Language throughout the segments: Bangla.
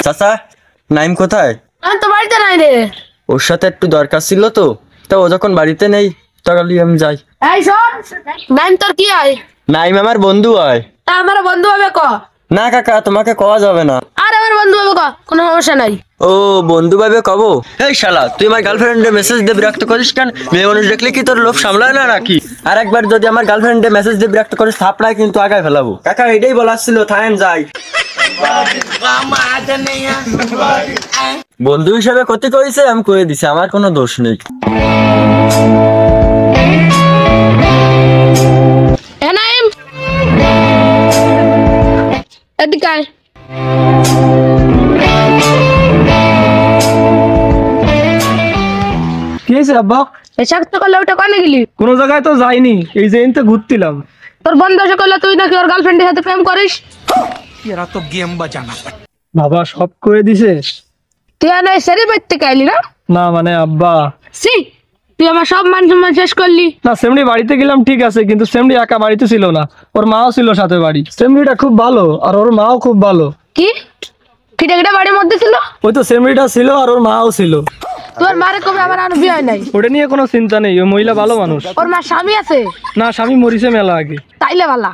চাচা নাইম কোথায়? আমি তো বাড়িতে নাই রে। ওর সাথে একটু দরকার ছিল তো, তা ও যখন বাড়িতে নেই তাহলে আমি যাই। এই শোন, নাইম তোর কি হয়? নাইম আমার বন্ধু হয়। তা আমার বন্ধু হবে ক? না কাকা, তোমাকে কওয়া যাবে না। আর আমার বন্ধু হবে ক, কোনো সমস্যা নাই। ও বন্ধু ভাবে কবো? এই শালা, তুই আমার গার্লফ্রেন্ডে মেসেজ দিয়ে বিরক্ত করিস কেন? মেয়ে মানুষ দেখলে কি তোর লোভ সামলায় না নাকি? আর একবার যদি আমার গার্লফ্রেন্ডে মেসেজ দিয়ে বিরক্ত করিস থাপড়ায় কিন্তু আগায় ফেলাবো। কাকা এটাই বলার ছিল, থাকেন যাই। বন্ধু হিসেবে ক্ষতি করেছে, আমি করে দিছি, আমার কোনো দোষ নেই। নাইম এদিকে আয়। কি হয়েছে আব্বা? এই শাকটা করলে ওটা কানে গেলি? কোনো জায়গায় তো যাইনি, এই যে এনতে ঘুরতিলাম। তোর বন্ধু এসে করলে তুই নাকি ওর গার্লফ্রেন্ডের সাথে প্রেম করিস? এরা তো গেম বাজানা। বাবা সব করে দিছে। তুই আর এই সেরি বাইতে কাইলি না? না মানে আব্বা, সি, তুই আমার সব মান সম্মান শেষ করলি। না সেমনি বাড়িতে গেলাম ঠিক আছে, কিন্তু সেমনি একা বাড়িতে ছিল না, ওর মাও ছিল সাথে বাড়ি। সেমনিটা খুব ভালো আর ওর মাও খুব ভালো। কি কিটা কিটা বাড়ির মধ্যে ছিল? ওই তো সেমনিটা ছিল আর ওর মাও ছিল। তোর মারে কবে আমার আর বিয়ে হয় নাই? ওটা নিয়ে কোনো চিন্তা নেই, ওই মহিলা ভালো মানুষ। ওর মা স্বামী আছে? না স্বামী মরিছে মেলা আগে। তাইলে বালা।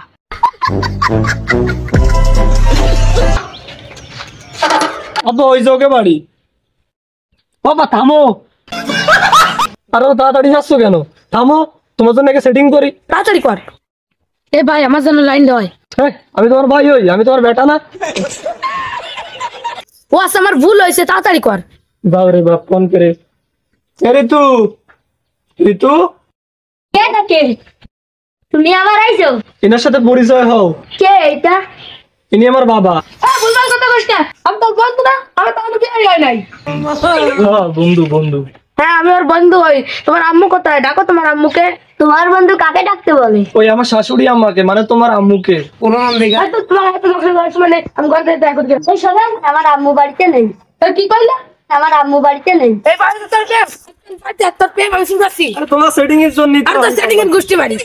আব্বা ওই যে ওকে বাড়ি। বাবা থামো, আরো তাড়াতাড়ি যাচ্ছ কেন? থামো, তোমার জন্য সেটিং করি। তাড়াতাড়ি কর। এ ভাই আমার জন্য লাইন দেয়। হ্যাঁ আমি তোমার ভাই হই, আমি তোমার বেটা না? ও আচ্ছা, আমার ভুল হয়েছে, তাড়াতাড়ি কর। বাবরে বাপ ফোন করে। ঋতু, ঋতু কে থাকে? তুমি আবার আইছো? এনার সাথে পরিচয় হও। কে এটা? ইনি আমার বাবা। ভুলভাল কথা কইস না, আমি তোর বন্ধু না, আমি তো বিয়ে হয় নাই। হ্যাঁ বন্ধু বন্ধু। হ্যাঁ আমি ওর বন্ধু হই। তোমার আম্মু কোথায়? ডাকো তোমার আম্মুকে। তোমার বন্ধু কাকে ডাকতে বলে? ওই আমার শাশুড়ি আম্মাকে, মানে তোমার আম্মুকে। হয়তো তোমার হাতে নকশা করেছে, মানে আমি ঘরে দেখা করি। এই শোনেন, আমার আম্মু বাড়িতে নেই। তোর কি কইলা? আমার আম্মু বাড়িতে নেই। এই বাড়িতে তোর প্রেম, তোর প্রেম আমি শুনছি। আরে তোমার সেটিং এর জন্য আর তোর সেটিং এর গোষ্ঠী বাড়ি।